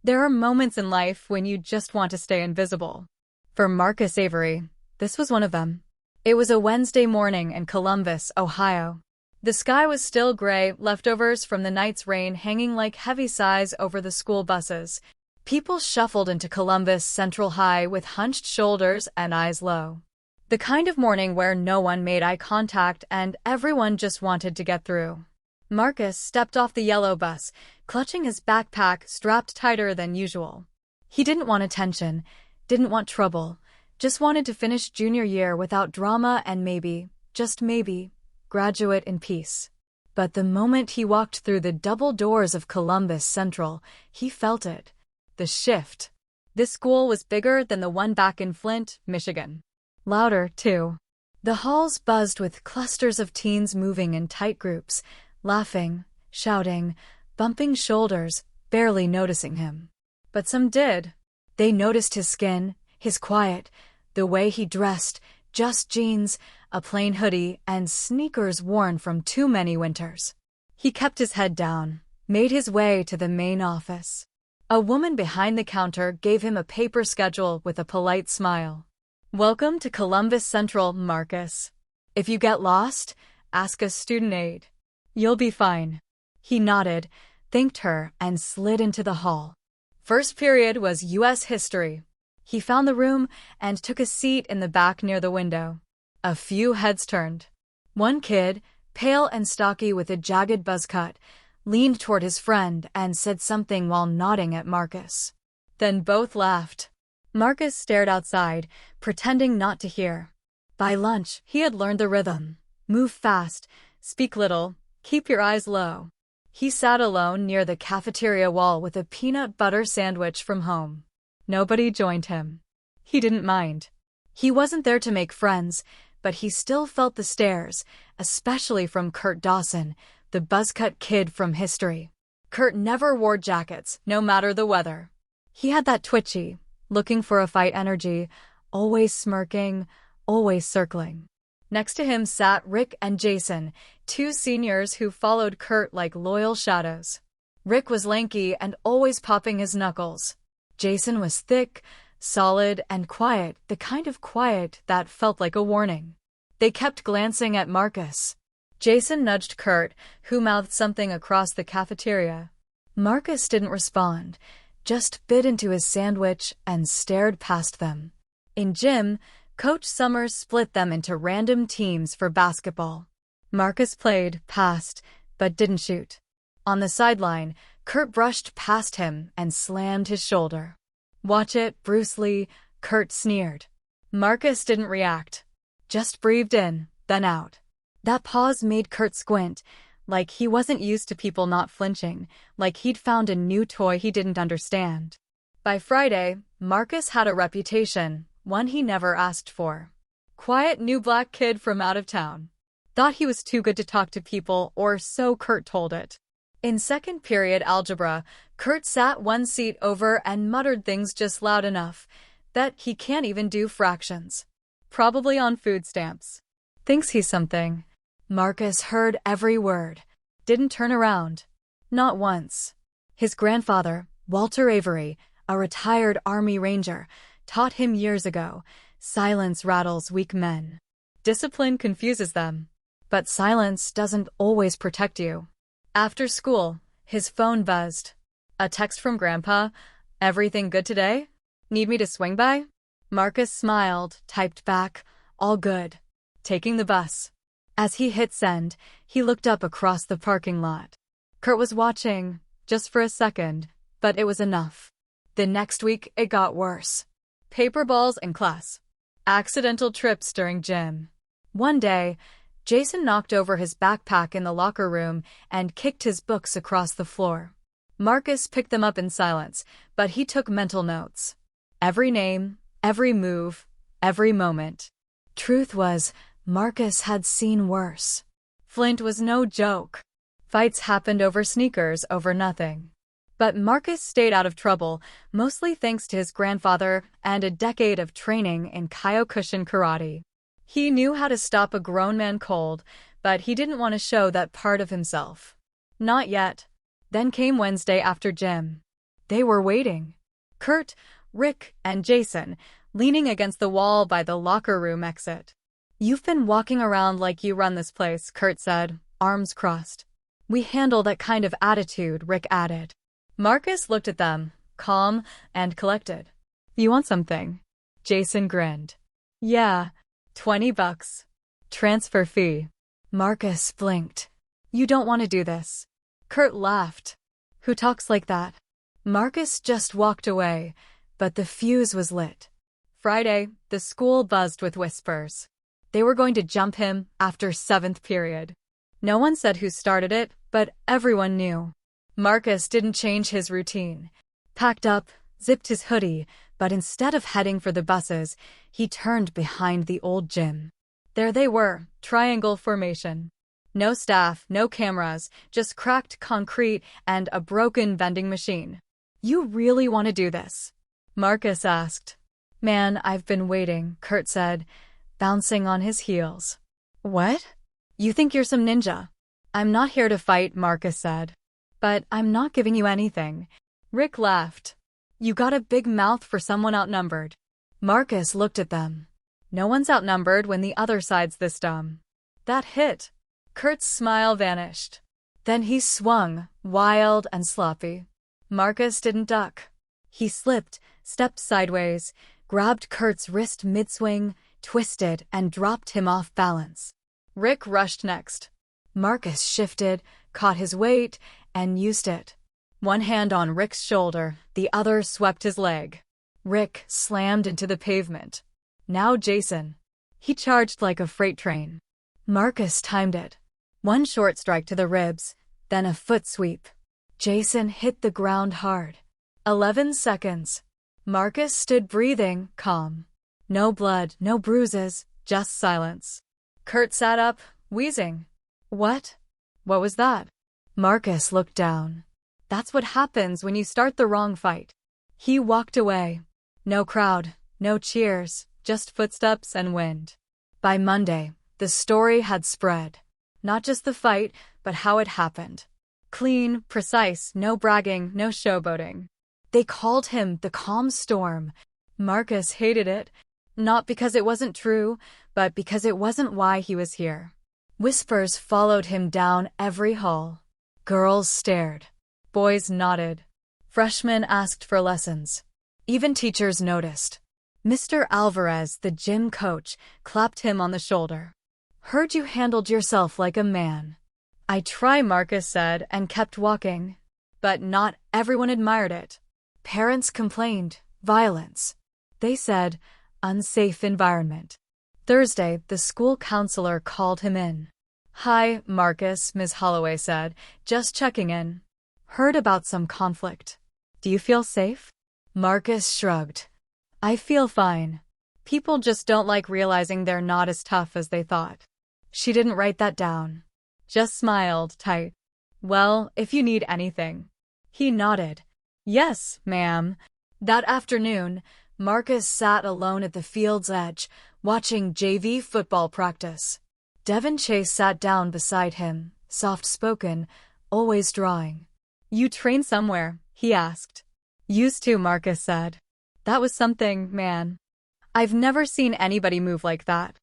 There are moments in life when you just want to stay invisible. For Marcus Avery, this was one of them. It was a Wednesday morning in Columbus, Ohio. The sky was still gray, leftovers from the night's rain hanging like heavy sighs over the school buses. People shuffled into Columbus Central High with hunched shoulders and eyes low. The kind of morning where no one made eye contact and everyone just wanted to get through. Marcus stepped off the yellow bus, clutching his backpack strapped tighter than usual. He didn't want attention, didn't want trouble, just wanted to finish junior year without drama and maybe, just maybe, graduate in peace. But the moment he walked through the double doors of Columbus Central, he felt it. The shift. This school was bigger than the one back in Flint, Michigan. Louder, too. The halls buzzed with clusters of teens moving in tight groups, laughing, shouting, bumping shoulders, barely noticing him. But some did. They noticed his skin, his quiet, the way he dressed, just jeans, a plain hoodie, and sneakers worn from too many winters. He kept his head down, made his way to the main office. A woman behind the counter gave him a paper schedule with a polite smile. "Welcome to Columbus Central, Marcus. If you get lost, ask a student aide. You'll be fine." He nodded, thanked her, and slid into the hall. First period was U.S. history. He found the room and took a seat in the back near the window. A few heads turned. One kid, pale and stocky with a jagged buzz cut, leaned toward his friend and said something while nodding at Marcus. Then both laughed. Marcus stared outside, pretending not to hear. By lunch, he had learned the rhythm. Move fast, speak little, keep your eyes low. He sat alone near the cafeteria wall with a peanut butter sandwich from home. Nobody joined him. He didn't mind. He wasn't there to make friends, but he still felt the stares, especially from Kurt Dawson, the buzzcut kid from history. Kurt never wore jackets, no matter the weather. He had that twitchy, looking for a fight energy, always smirking, always circling. Next to him sat Rick and Jason, two seniors who followed Kurt like loyal shadows. Rick was lanky and always popping his knuckles. Jason was thick, solid, and quiet, the kind of quiet that felt like a warning. They kept glancing at Marcus. Jason nudged Kurt, who mouthed something across the cafeteria. Marcus didn't respond, just bit into his sandwich and stared past them. In gym, Coach Summers split them into random teams for basketball. Marcus played, passed, but didn't shoot. On the sideline, Kurt brushed past him and slammed his shoulder. "Watch it, Bruce Lee," Kurt sneered. Marcus didn't react. Just breathed in, then out. That pause made Kurt squint, like he wasn't used to people not flinching, like he'd found a new toy he didn't understand. By Friday, Marcus had a reputation, one he never asked for. Quiet new black kid from out of town. Thought he was too good to talk to people, or so Kurt told it. In second period algebra, Kurt sat one seat over and muttered things just loud enough that he can't even do fractions. Probably on food stamps. Thinks he's something. Marcus heard every word. Didn't turn around. Not once. His grandfather, Walter Avery, a retired Army Ranger, taught him years ago, silence rattles weak men. Discipline confuses them. But silence doesn't always protect you. After school, his phone buzzed. A text from Grandpa. "Everything good today? Need me to swing by?" Marcus smiled, typed back, "All good. Taking the bus." As he hit send, he looked up across the parking lot. Kurt was watching, just for a second, but it was enough. The next week, it got worse. Paper balls in class. Accidental trips during gym. One day, Jason knocked over his backpack in the locker room and kicked his books across the floor. Marcus picked them up in silence, but he took mental notes. Every name, every move, every moment. Truth was, Marcus had seen worse. Flint was no joke. Fights happened over sneakers, over nothing. But Marcus stayed out of trouble, mostly thanks to his grandfather and a decade of training in Kyokushin karate. He knew how to stop a grown man cold, but he didn't want to show that part of himself. Not yet. Then came Wednesday after gym. They were waiting. Kurt, Rick, and Jason, leaning against the wall by the locker room exit. "You've been walking around like you run this place," Kurt said, arms crossed. "We handle that kind of attitude," Rick added. Marcus looked at them, calm and collected. "You want something?" Jason grinned. "Yeah, $20. Transfer fee." Marcus blinked. "You don't want to do this." Kurt laughed. "Who talks like that?" Marcus just walked away, but the fuse was lit. Friday, the school buzzed with whispers. They were going to jump him after 7th period. No one said who started it, but everyone knew. Marcus didn't change his routine. Packed up, zipped his hoodie, but instead of heading for the buses, he turned behind the old gym. There they were, triangle formation. No staff, no cameras, just cracked concrete and a broken vending machine. "You really want to do this?" Marcus asked. "Man, I've been waiting," Kurt said, bouncing on his heels. "What? You think you're some ninja?" "I'm not here to fight," Marcus said. "But I'm not giving you anything." Rick laughed. "You got a big mouth for someone outnumbered." Marcus looked at them. "No one's outnumbered when the other side's this dumb." That hit. Kurt's smile vanished. Then he swung, wild and sloppy. Marcus didn't duck. He slipped, stepped sideways, grabbed Kurt's wrist mid-swing, twisted, and dropped him off balance. Rick rushed next. Marcus shifted, caught his weight, and used it. One hand on Rick's shoulder, the other swept his leg. Rick slammed into the pavement. Now Jason. He charged like a freight train. Marcus timed it. One short strike to the ribs, then a foot sweep. Jason hit the ground hard. 11 seconds. Marcus stood breathing, calm. No blood, no bruises, just silence. Kurt sat up, wheezing. "What? What was that?" Marcus looked down. "That's what happens when you start the wrong fight." He walked away. No crowd, no cheers, just footsteps and wind. By Monday, the story had spread. Not just the fight, but how it happened. Clean, precise, no bragging, no showboating. They called him the calm storm. Marcus hated it, not because it wasn't true, but because it wasn't why he was here. Whispers followed him down every hall. Girls stared. Boys nodded. Freshmen asked for lessons. Even teachers noticed. Mr. Alvarez, the gym coach, clapped him on the shoulder. "Heard you handled yourself like a man." "I try," Marcus said, and kept walking. But not everyone admired it. Parents complained. Violence. They said, unsafe environment. Thursday, the school counselor called him in. "Hi, Marcus," Ms. Holloway said, "just checking in. Heard about some conflict. Do you feel safe?" Marcus shrugged. "I feel fine. People just don't like realizing they're not as tough as they thought." She didn't write that down. Just smiled tight. "Well, if you need anything." He nodded. "Yes, ma'am." That afternoon, Marcus sat alone at the field's edge, watching JV football practice. Devin Chase sat down beside him, soft-spoken, always drawing. "You train somewhere?" he asked. "Used to," Marcus said. "That was something, man. I've never seen anybody move like that."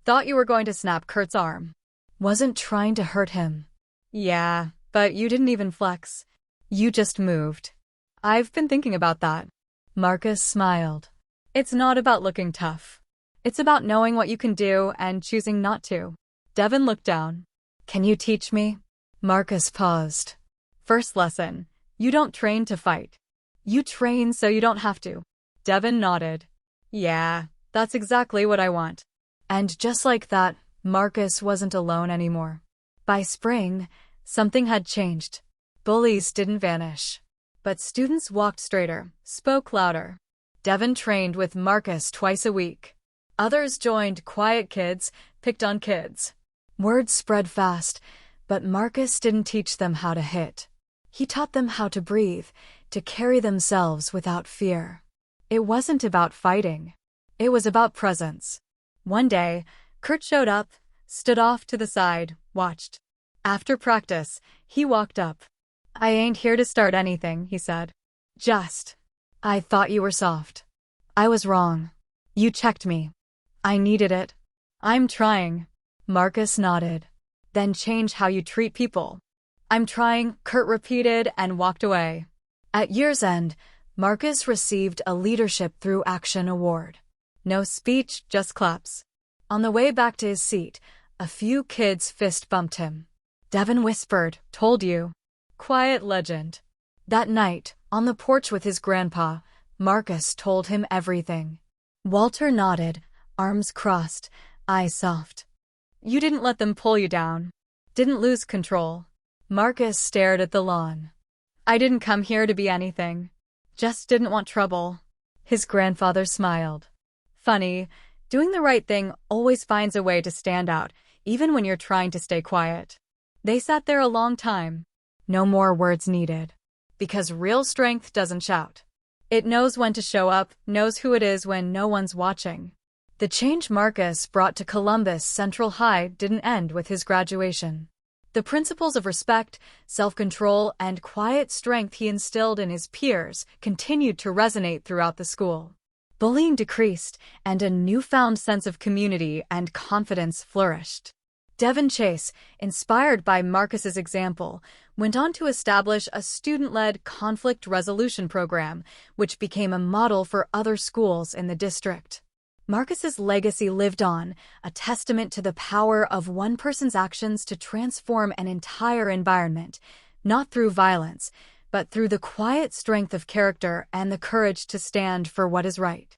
"Thought you were going to snap Kurt's arm." "Wasn't trying to hurt him." "Yeah, but you didn't even flex. You just moved." "I've been thinking about that." Marcus smiled. "It's not about looking tough. It's about knowing what you can do and choosing not to." Devin looked down. "Can you teach me?" Marcus paused. "First lesson. You don't train to fight. You train so you don't have to." Devin nodded. "Yeah, that's exactly what I want." And just like that, Marcus wasn't alone anymore. By spring, something had changed. Bullies didn't vanish. But students walked straighter, spoke louder. Devin trained with Marcus twice a week. Others joined quiet kids, picked on kids. Word spread fast, but Marcus didn't teach them how to hit. He taught them how to breathe, to carry themselves without fear. It wasn't about fighting. It was about presence. One day, Kurt showed up, stood off to the side, watched. After practice, he walked up. "I ain't here to start anything," he said. Just. I thought you were soft. I was wrong. You checked me. I needed it. I'm trying. Marcus nodded. Then change how you treat people. I'm trying, Kurt repeated and walked away. At year's end, Marcus received a Leadership Through Action award. No speech, just claps. On the way back to his seat, a few kids fist-bumped him. Devin whispered, "Told you." Quiet legend. That night, on the porch with his grandpa, Marcus told him everything. Walter nodded, arms crossed, eyes soft. You didn't let them pull you down. Didn't lose control. Marcus stared at the lawn. I didn't come here to be anything. Just didn't want trouble. His grandfather smiled. Funny, doing the right thing always finds a way to stand out, even when you're trying to stay quiet. They sat there a long time. No more words needed. Because real strength doesn't shout. It knows when to show up, knows who it is when no one's watching. The change Marcus brought to Columbus Central High didn't end with his graduation. The principles of respect, self-control, and quiet strength he instilled in his peers continued to resonate throughout the school. Bullying decreased, and a newfound sense of community and confidence flourished. Devin Chase, inspired by Marcus's example, went on to establish a student-led conflict resolution program, which became a model for other schools in the district. Marcus's legacy lived on, a testament to the power of one person's actions to transform an entire environment, not through violence, but through the quiet strength of character and the courage to stand for what is right.